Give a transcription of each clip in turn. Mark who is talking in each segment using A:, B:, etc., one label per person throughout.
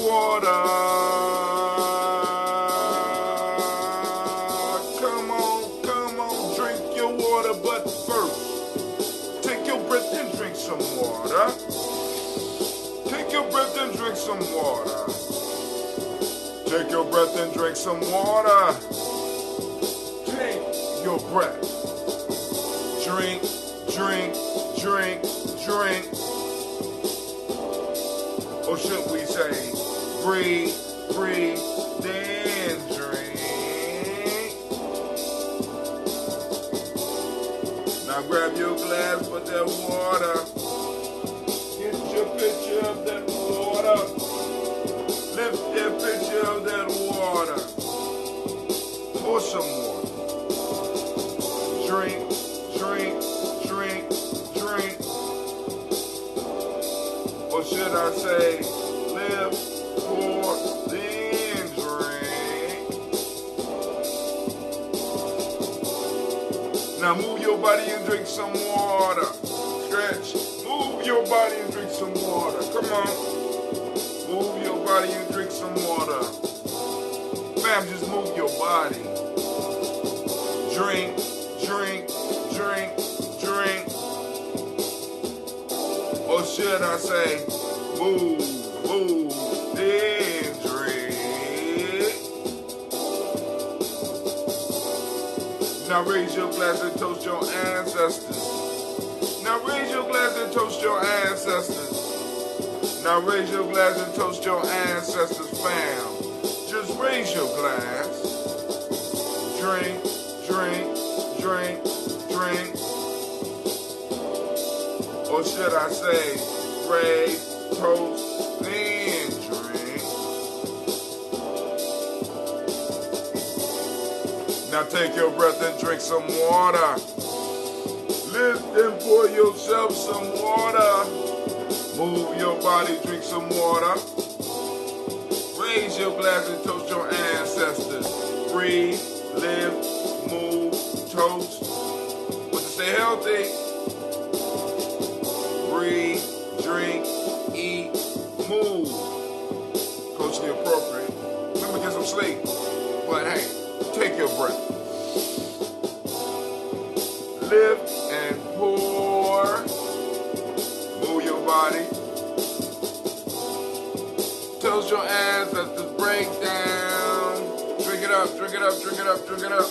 A: water. Come on, drink your water, but first, take your breath and drink some water. Take your breath and drink some water. Take your breath and drink some water. Take your breath. Drink, drink, drink, drink. Or should we say, breathe, breathe, then drink. Now grab your glass, put that water. Get your picture of that water. Lift that picture of that water. Pour some water. Drink, drink, drink, drink. Or should I say, live, pour, then drink. Now move your body and drink some water. Stretch. Move your body and drink some water. Come on. Move your body and drink some water. Fam, just move your body. Drink, drink, drink, drink. Or should I say, move, then drink. Now raise your glass and toast your ancestors. Now raise your glass and toast your ancestors. Now raise your glass and toast your ancestors, fam. Just raise your glass. Drink, drink, drink, drink. Or should I say, raise, toast, then drink. Now take your breath and drink some water. Lift and pour yourself some water. Move your body, drink some water. Raise your glass and toast your ancestors. Breathe, live, move, toast. But to stay healthy, breathe, drink, eat, move. Culturally appropriate. Remember, get some sleep. But hey, take your breath. Lift and pour. Move your body. Toast your ancestors, break down. Drink it up, drink it up, drink it up, drink it up.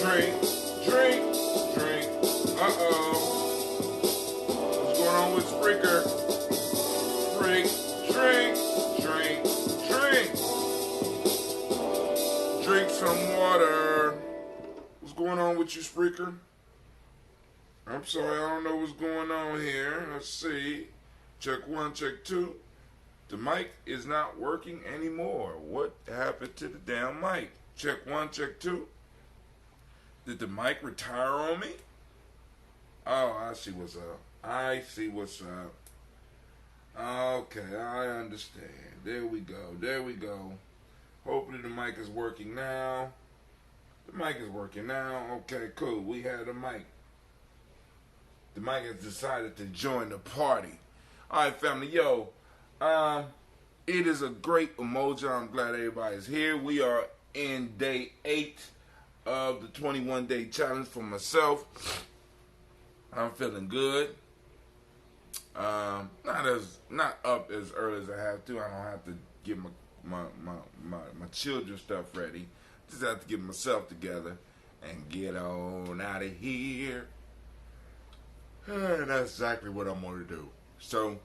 A: Drink, drink, drink. Uh-oh. What's going on with Spreaker? Drink, drink, drink, drink. Drink some water. What's going on with you, Spreaker? I'm sorry, I don't know what's going on here. Let's see. Check 1, check 2. The mic is not working anymore. What happened to the damn mic? Check 1, check 2. Did the mic retire on me? Oh, I see what's up. I see what's up. Okay, I understand. There we go. There we go. Hopefully the mic is working now. The mic is working now. Okay, cool. We had a mic. The mic has decided to join the party. All right, family. Yo, it is a great Umoja. I'm glad everybody's here. We are in day 8 of the 21-day challenge for myself. I'm feeling good. Not up as early as I have to. I don't have to get my children stuff ready. Just have to get myself together. and get on out of here. And that's exactly what I'm going to do. So,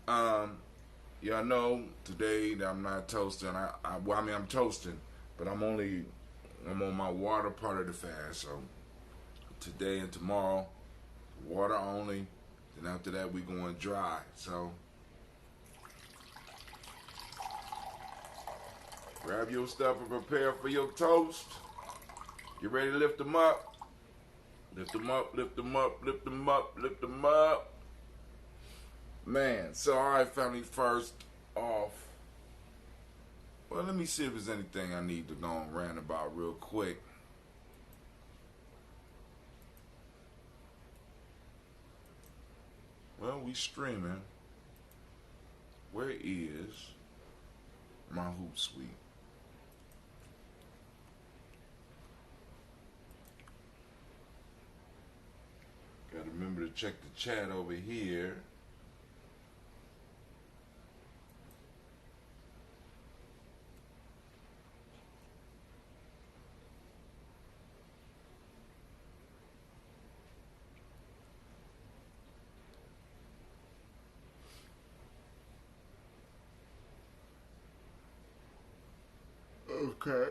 A: y'all know today that I'm not toasting. I'm toasting, but I'm on my water part of the fast. So today and tomorrow, water only. Then after that, we going dry. So grab your stuff and prepare for your toast. Get ready to lift them up. Lift them up, lift them up, lift them up, lift them up. Man, so all right, family, first off. Well, let me see if there's anything I need to go and rant about real quick. Well, we streaming. Where is my Hootsuite? Gotta remember to check the chat over here. Okay.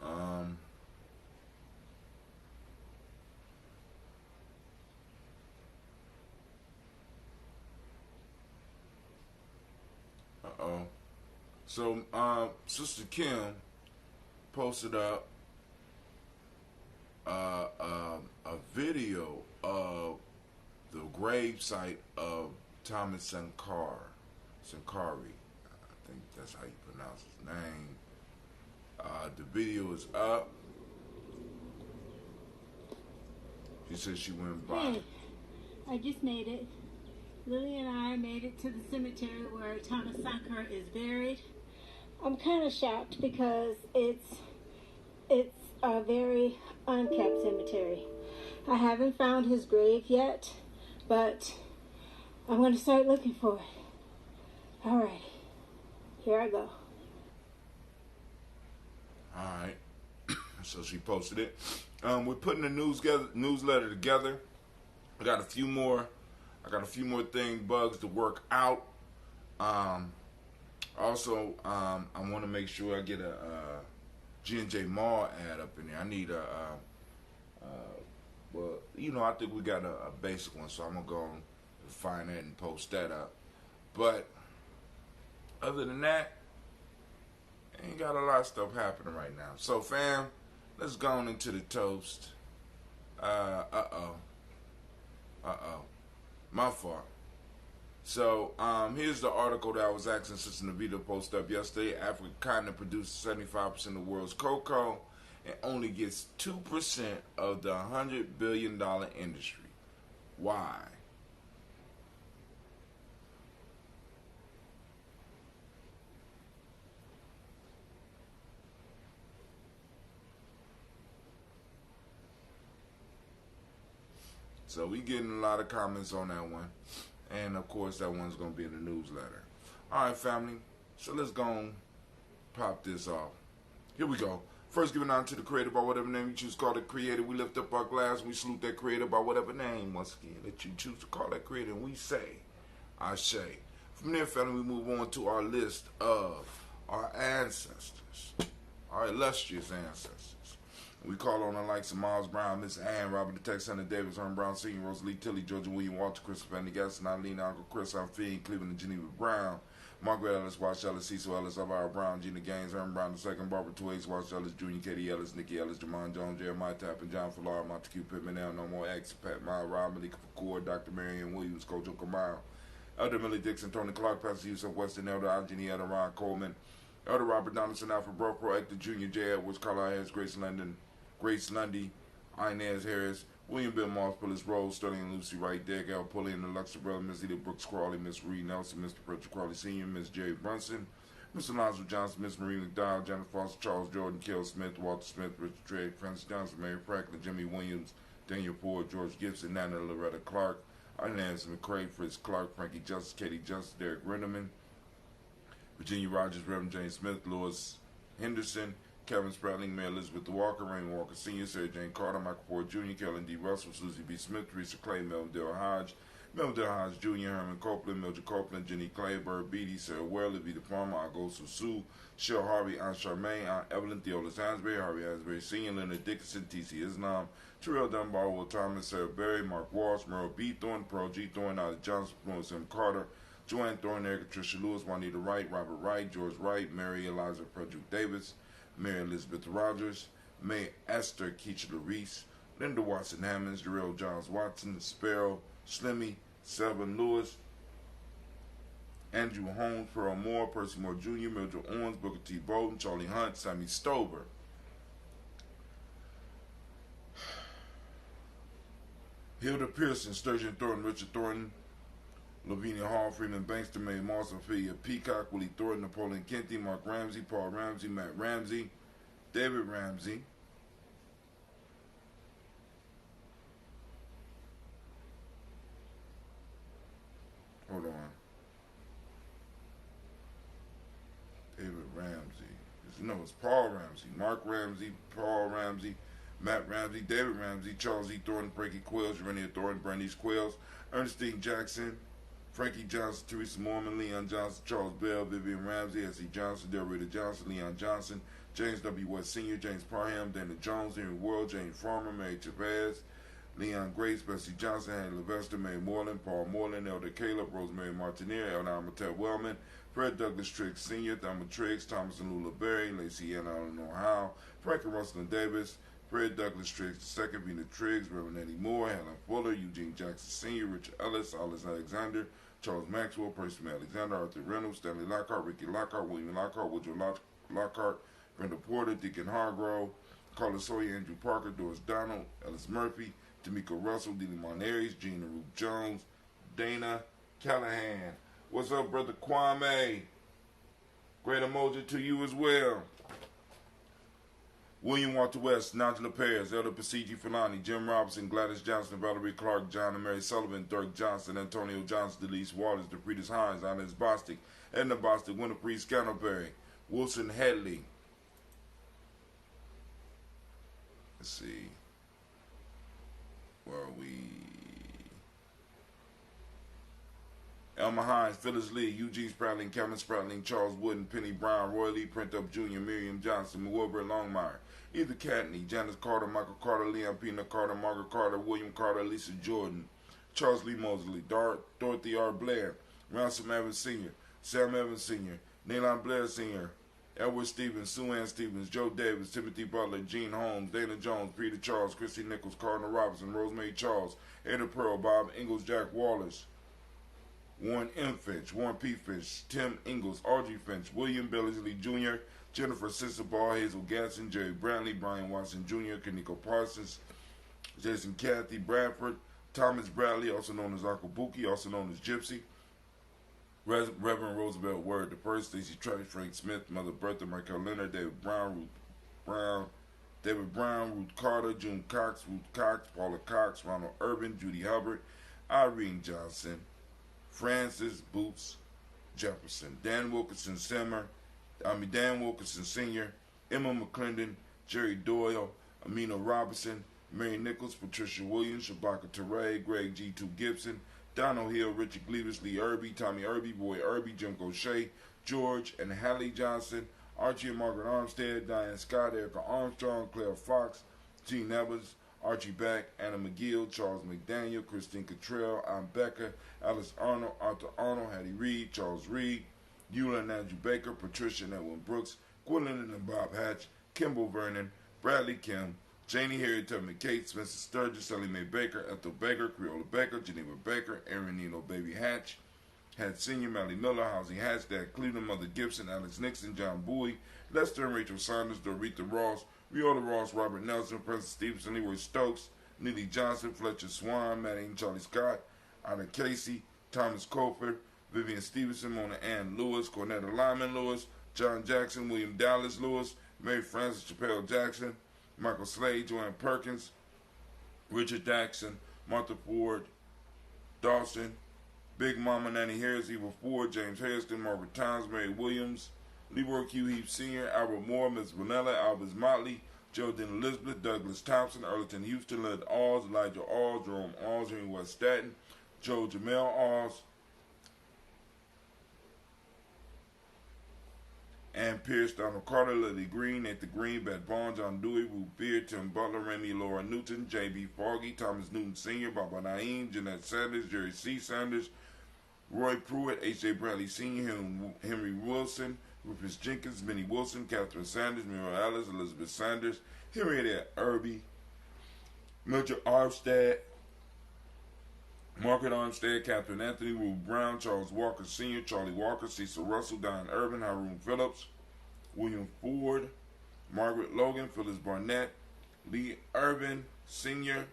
A: Um. Uh-oh. So, Sister Kim posted up a video of the grave site of Thomas Sankari. I think that's how you pronounce his name. The video is up. She said she went by.
B: Hey, I just made it. Lily and I made it to the cemetery where Thomas Sankara is buried. I'm kind of shocked because it's a very unkept cemetery. I haven't found his grave yet, but I'm going to start looking for it. Alrighty, here I go.
A: Alright. So she posted it. We're putting the newsletter together. I got a few more bugs to work out. Also, I want to make sure I get a G&J Mall ad up in there. I need I think we got a basic one, so I'm gonna go and find that and post that up. But other than that, ain't got a lot of stuff happening right now. So, fam, let's go on into the toast. My fault. So, here's the article that I was asking Sister Navita to post up yesterday. Africa continent produces 75% of the world's cocoa and only gets 2% of the $100 billion industry. Why? So we getting a lot of comments on that one. And of course that one's going to be in the newsletter. Alright, family. So let's go and pop this off. Here we go. First, giving honor to the creator by whatever name you choose to call the creator. We lift up our glass and we salute that creator by whatever name, once again, that you choose to call that creator. And we say, I say. From there, family, we move on to our list of our ancestors. Our illustrious ancestors. We call on the likes of Miles Brown, Miss Ann, Robert the Tex, Hunter Davis, Herman Brown Sr., Rosalie Tilly, Georgia William Walter, Christopher Andy Gaston, Eileen, Uncle Chris, Alfie, Cleveland and Geneva Brown, Margaret Ellis, Wash Ellis, Cecil Ellis, Elvira Brown, Gina Gaines, Herman Brown II, Barbara Twaits, Wash Ellis, Jr., Katie Ellis, Nikki Ellis, Jamon Jones, Jeremiah Tappan, John Fallar, Montague Pittman, L. No More X, Pat Mile, Rob, Malika Fakour, Dr. Marion Williams, Coach O'Kamau, Elder Millie Dixon, Tony Clark, Pastor Yusuf Weston, Elder Anthony, Elder Ron Coleman, Elder Robert Donaldson, Alfred Bro, Hector Jr., J. Edwards, Carla Hayes, Grace Lundy, Inez Harris, William Bill Moss, Phyllis Rose, Sterling and Lucy Wright, Derek L. Pulley and the Luxembourg, Miss Edith Brooks Crawley, Miss Reed Nelson, Mr. Pritchard Crawley Sr., Miss Jerry Brunson, Mr. Lonzo Johnson, Miss Marie McDowell, Jennifer Foster, Charles Jordan, Kel Smith, Walter Smith, Richard Trey, Francis Johnson, Mary Franklin, Jimmy Williams, Daniel Ford, George Gibson, Nana Loretta Clark, Inez McCrae, Fritz Clark, Frankie Justice, Katie Justice, Derek Renderman, Virginia Rogers, Reverend James Smith, Lois Henderson, Kevin Spratling, Mary Elizabeth Walker, Raymond Walker Sr., Sarah Jane Carter, Michael Ford Jr., Kellen D. Russell, Susie B. Smith, Teresa Clay, Melvin Dale Hodge, Jr., Herman Copeland, Mildred Copeland, Jenny Clay, Bird Beatty, Sarah Ware, Vita Palmer, Agosu Sue, Cheryl Harvey, Aunt Charmaine, Aunt Evelyn, Theolis Hansberry, Harvey Hansberry Sr., Leonard Dickinson, T.C. Islam, Terrell Dunbar, Will Thomas, Sarah Berry, Mark Walsh, Merle B. Thorne, Pearl G. Thorne, Ida Johnson, Florence M. Carter, Joanne Thorne, Erica Tricia Lewis, Juanita Wright, Robert Wright, George Wright, Mary Eliza Frederick Davis, Mary Elizabeth Rogers, May Esther Keachler Reese, Linda Watson Hammonds, Darrell Johns Watson, Sparrow, Slimmy, Selvin Lewis, Andrew Holmes, Pearl Moore, Percy Moore Jr., Mildred Owens, Booker T. Bolden, Charlie Hunt, Sammy Stover, Hilda Pearson, Sturgeon Thornton, Richard Thornton, Lavinia Hall, Freeman Bankston, Mae Moss, Ophelia Peacock, Willie Thornton, Napoleon Kenty, Mark Ramsey, Paul Ramsey, Matt Ramsey, David Ramsey, hold on, David Ramsey, no, it's Paul Ramsey, Mark Ramsey, Paul Ramsey, Matt Ramsey, David Ramsey, Charles E. Thornton, Frankie Quills, Urania Thornton, Brandy Quills, Ernestine Jackson, Frankie Johnson, Teresa Mormon, Leon Johnson, Charles Bell, Vivian Ramsey, S.E. Johnson, Delrita Johnson, Leon Johnson, James W. West Sr., James Parham, Dana Jones, Henry World, James Farmer, Mary Chavez, Leon Grace, Bessie Johnson, Hanny Levester, Mae Moreland, Paul Moreland, Elder Caleb, Rosemary Martinier, Elder Amatet Wellman, Fred Douglas Triggs Sr., Thelma Triggs, Thomas and Lula Berry, Lacey Anna Eleanor Howe, Frank and Russell Davis, Fred Douglas Triggs II, Vina Triggs, Reverend Eddie Moore, Helen Fuller, Eugene Jackson Sr., Richard Ellis, Alice Alexander, Charles Maxwell, Percy Alexander, Arthur Reynolds, Stanley Lockhart, Ricky Lockhart, William Lockhart, Woodrow Lockhart, Brenda Porter, Deacon Hargrove, Carla Sawyer, Andrew Parker, Doris Donald, Ellis Murphy, Tamika Russell, Didi Monares, Gina Ruth Jones, Dana Callahan. What's up, Brother Kwame? Great emoji to you as well. William Walter West, Nigel Perez, Elder Pasigi Filani, Jim Robinson, Gladys Johnson, Valerie Clark, John and Mary Sullivan, Dirk Johnson, Antonio Johnson, Delise Waters, DeFritas Hines, Alex Bostic, Edna Bostic, Winifred Scantleberry, Wilson Headley. Let's see. Where are we? Elma Hines, Phyllis Lee, Eugene Spratling, Kevin Spratling, Charles Wooden, Penny Brown, Roy Lee, Print Up Jr., Miriam Johnson, Wilbur Longmire, Either Catney, Janice Carter, Michael Carter, Leon Pina Carter, Margaret Carter, William Carter, Lisa Jordan, Charles Lee Mosley, Dorothy R. Blair, Ransom Evans Sr., Sam Evans Sr., Nalon Blair Sr., Edward Stevens, Sue Ann Stevens, Joe Davis, Timothy Butler, Gene Holmes, Dana Jones, Peter Charles, Christy Nichols, Cardinal Robinson, Rosemary Charles, Ada Pearl, Bob Ingalls, Jack Wallace, Warren M. Finch, Warren P. Finch, Tim Ingalls, Audrey Finch, William Billingsley Jr., Jennifer Sissaball, Hazel Gatson, Jerry Brantley, Brian Watson Jr., Kaniko Parsons, Jason Cathy Bradford, Thomas Bradley, also known as Uncle Buki, also known as Gypsy, Reverend Roosevelt Word the First, Stacey Travis, Frank Smith, Mother Bertha, Michael Leonard, David Brown, Ruth Carter, June Cox, Ruth Cox, Paula Cox, Ronald Urban, Judy Hubbard, Irene Johnson, Francis Boots Jefferson, Dan Wilkinson Sr., Emma McClendon, Jerry Doyle, Amina Robinson, Mary Nichols, Patricia Williams, Shabaka Teray, Greg G. 2 Gibson, Donald Hill, Richard Gleavis, Lee Irby, Tommy Irby, Boy Irby, Jim Gaucher, George and Hallie Johnson, Archie and Margaret Armstead, Diane Scott, Erica Armstrong, Claire Fox, Gene Evans, Archie Beck, Anna McGill, Charles McDaniel, Christine Cottrell, Ann Becker, Alice Arnold, Arthur Arnold, Hattie Reed, Charles Reed, Eula and Andrew Baker, Patricia and Edwin Brooks, Gwendolyn and Bob Hatch, Kimball Vernon, Bradley Kim, Janie Harriet Tubman Kate, Spencer Sturgis, Sally Mae Baker, Ethel Baker, Creola Baker, Geneva Baker, Aaron Nino Baby Hatch, Had Senior, Mally Miller, Housie Hatch, Dad Cleveland, Mother Gibson, Alex Nixon, John Bowie, Lester and Rachel Saunders, Dorita Ross, Viola Ross, Robert Nelson, Preston Stevenson, Leroy Stokes, Neely Johnson, Fletcher Swan, Maddie and Charlie Scott, Anna Casey, Thomas Colford, Vivian Stevenson, Mona Ann Lewis, Cornetta Lyman Lewis, John Jackson, William Dallas Lewis, Mary Frances Chappelle Jackson, Michael Slade, Joanne Perkins, Richard Jackson, Martha Ford, Dawson, Big Mama Nanny Harris, Eva Ford, James Hairston, Margaret Towns, Mary Williams, Leroy Q. Heath Sr., Albert Moore, Miss Vanilla, Albert Motley, Geraldine Elizabeth, Douglas Thompson, Erleton Houston, Led Alls, Elijah Alls, Jerome Alls, Henry West Staten, Joe Jamel Alls, Ann Pierce, Donald Carter, Lily Green, Nathan Green, Beth Bond, John Dewey, Ruth Beard, Tim Butler, Remy Laura Newton, J.B. Foggy, Thomas Newton Sr., Baba Naeem, Jeanette Sanders, Jerry C. Sanders, Roy Pruitt, H.J. Bradley Sr., Henry Wilson, Rufus Jenkins, Minnie Wilson, Catherine Sanders, Muriel Ellis, Elizabeth Sanders, Henrietta Irby, Mildred Armstead, Margaret Armstead, Catherine Anthony, Ruth Brown, Charles Walker Sr., Charlie Walker, Cecil Russell, Don Irvin, Haroon Phillips, William Ford, Margaret Logan, Phyllis Barnett, Lee Irvin Sr.,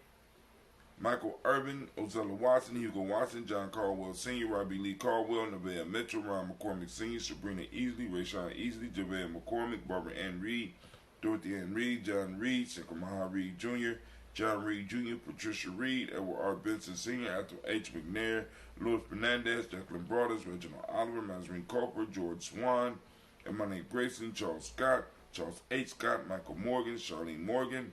A: Michael Irvin, Ozella Watson, Hugo Watson, John Caldwell Sr., Robbie Lee Caldwell, Nevaeh Mitchell, Ron McCormick Sr., Sabrina Easley, Rayshawn Easley, Javed McCormick, Barbara Ann Reed, Dorothy Ann Reed, John Reed, Sycamore Reed Jr., John Reed Jr., Patricia Reed, Edward R. Benson Sr., Ethel H. McNair, Louis Fernandez, Declan Broaders, Reginald Oliver, Mazarine Cooper, George Swan, Emmanuel Grayson, Charles Scott, Charles H. Scott, Michael Morgan, Charlene Morgan,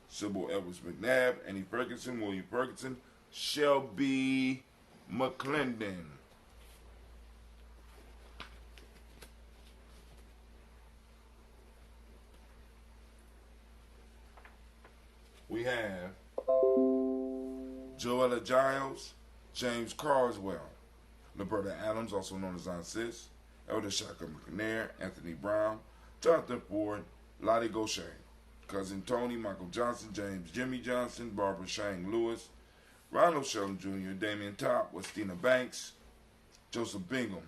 A: Sybil Edwards McNabb, Annie Ferguson, William Ferguson, Shelby McClendon. We have Joella Giles, James Carswell, Liberta Adams, also known as Aunt Sis, Elder Shaka McNair, Anthony Brown, Jonathan Ford, Lottie Gaucher, Cousin Tony, Michael Johnson, James Jimmy Johnson, Barbara Shang Lewis, Ronald Sheldon Jr., Damian Top, Westina Banks, Joseph Bingham,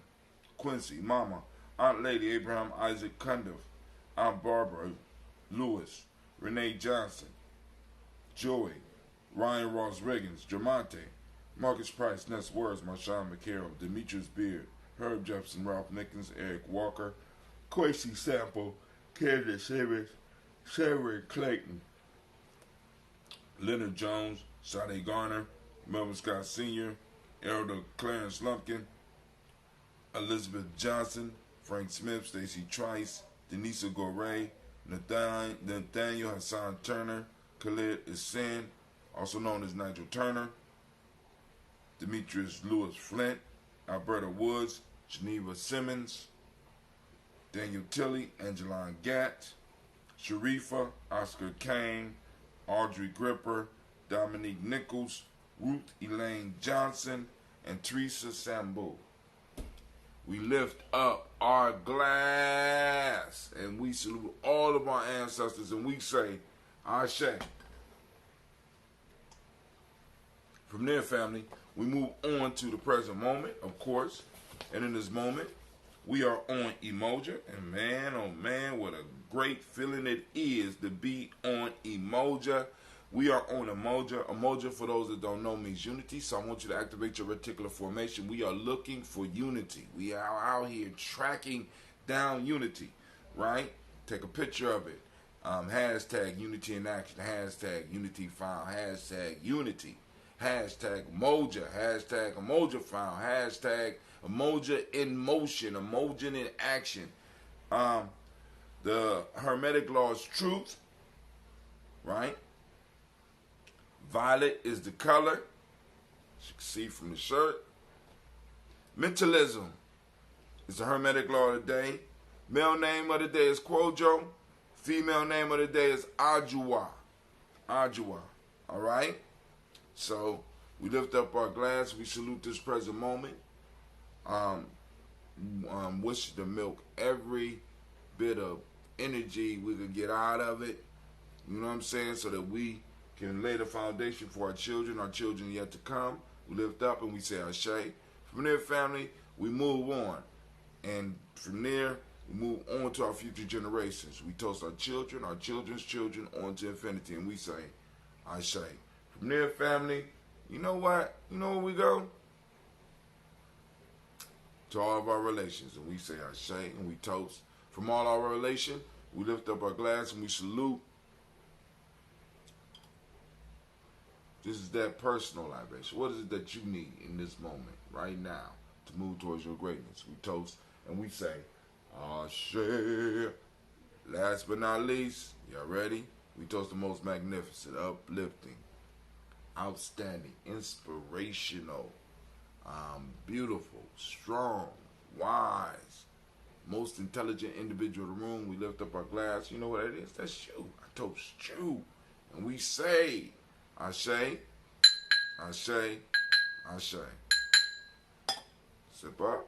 A: Quincy, Mama, Aunt Lady Abraham Isaac Cundiff, Aunt Barbara Lewis, Renee Johnson, Joey, Ryan Ross Riggins, Jamonte, Marcus Price, Ness Words, Marshawn McCarroll, Demetrius Beard, Herb Jefferson, Ralph Nickens, Eric Walker, Quasi Sample, Candace Simmons, Sharon Clayton, Leonard Jones, Sade Garner, Melvin Scott Sr., Elder Clarence Lumpkin, Elizabeth Johnson, Frank Smith, Stacy Trice, Denisa Gorey, Nathaniel Hassan Turner, Khalid Issen, also known as Nigel Turner, Demetrius Lewis Flint, Alberta Woods, Geneva Simmons, Daniel Tilley, Angeline Gatt, Sharifa, Oscar Kane, Audrey Gripper, Dominique Nichols, Ruth Elaine Johnson, and Teresa Sambu. We lift up our glass and we salute all of our ancestors and we say, Ashe. From there, family, we move on to the present moment, of course. And in this moment, we are on Umoja. And man, oh man, what a great feeling it is to be on Umoja. We are on Umoja. Umoja, for those that don't know, means unity. So I want you to activate your reticular formation. We are looking for unity. We are out here tracking down unity, right? Take a picture of it. Hashtag unity in action. Hashtag unity found. Hashtag unity. Hashtag Umoja. Hashtag Umoja found. Hashtag Umoja in motion. Umoja in action. The Hermetic law is truth, right? Violet is the color, as you can see from the shirt. Mentalism is the Hermetic law of the day. Male name of the day is Quojo. Female name of the day is Ajua. Ajua. All right? So, we lift up our glass. We salute this present moment. Wish to milk every bit of energy we could get out of it. You know what I'm saying? So that we can lay the foundation for our children yet to come. We lift up and we say Ashe. From there, family, we move on. And from there, we move on to our future generations. We toast our children's children, on to infinity. And we say Ashe. From there, family, you know what? You know where we go? To all of our relations. And we say Ashe and we toast. From all our relations, we lift up our glass and we salute This is that personal libation. What is it that you need in this moment, right now, to move towards your greatness? We toast and we say, Ashe. Last but not least, y'all ready? We toast the most magnificent, uplifting, outstanding, inspirational, beautiful, strong, wise, most intelligent individual in the room. We lift up our glass. You know what it is? That's you. I toast you. And we say, Ashe, Ashe, Ashe. Sip up.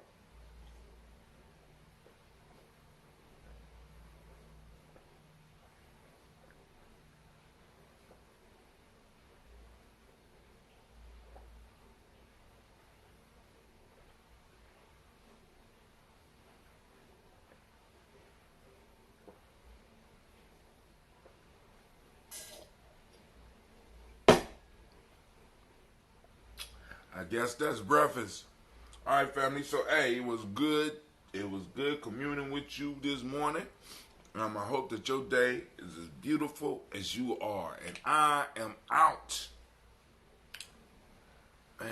A: I guess that's breakfast. All right, family. So, hey, it was good. It was good communing with you this morning. I hope that your day is as beautiful as you are. And I am out. Man.